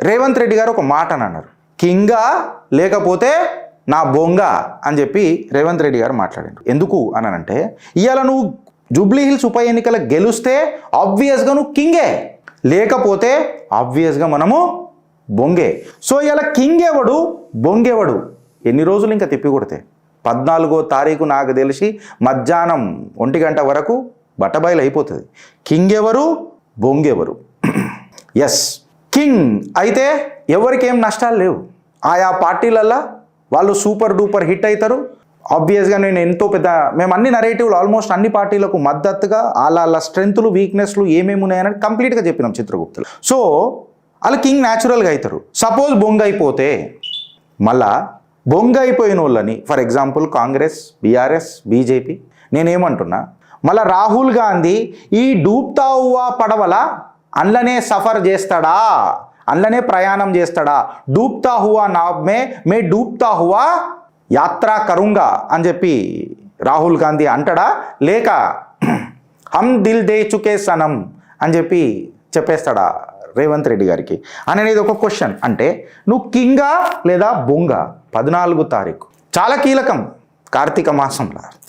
రేవంత్ రెడ్డి గారు ఒక మాట అని అన్నారు, కింగా లేకపోతే నా బొంగ అని చెప్పి రేవంత్ రెడ్డి గారు మాట్లాడారు. ఎందుకు అని అంటే ఇవాళ నువ్వు జూబ్లీ హిల్స్ ఉప ఎన్నికల గెలుస్తే ఆబ్వియస్గా నువ్వు కింగే, లేకపోతే ఆబ్వియస్గా మనము బొంగే. సో ఇలా కింగ్ ఎవడు బొంగెవడు ఎన్ని రోజులు ఇంకా తిప్పి కొడితే 14వ తారీఖు నాకు తెలిసి మధ్యాహ్నం 1 గంట వరకు బట్టబయలు అయిపోతుంది. కింగ్ ఎవరు బొంగెవరు. ఎస్, కింగ్ అయితే ఎవరికేం నష్టాలు లేవు. ఆయా పార్టీలల్లో వాళ్ళు సూపర్ డూపర్ హిట్ అవుతారు. ఆబ్వియస్గా నేను ఎంతో పెద్ద మేము అన్ని నరేటివ్లు ఆల్మోస్ట్ అన్ని పార్టీలకు మద్దతుగా వాళ్ళ స్ట్రెంగ్త్లు వీక్నెస్లు ఏమేమి ఉన్నాయని కంప్లీట్గా చెప్పినాం చిత్రగుప్తులు. సో వాళ్ళు కింగ్ న్యాచురల్గా అవుతారు. సపోజ్ బొంగ అయిపోతే మళ్ళా బొంగ అయిపోయిన వాళ్ళని for example Congress, BRS, BJP నేనేమంటున్నా, మళ్ళా రాహుల్ గాంధీ ఈ డూబ్తా హువా పడవల అందులోనే సఫర్ చేస్తాడా, అందులోనే ప్రయాణం చేస్తాడా, డూబ్తా హువా నావ్ మే డూబ్తా హువా యాత్రా కరుంగా అని చెప్పి రాహుల్ గాంధీ అంటాడా, లేక హమ్ దిల్ దే చుకే సనం అని చెప్పి చెప్పేస్తాడా రేవంత్ రెడ్డి గారికి అనేది ఒక క్వశ్చన్. అంటే నువ్వు కింగా లేదా బొంగ 14వ తారీఖు చాలా కీలకం కార్తీక మాసంలో.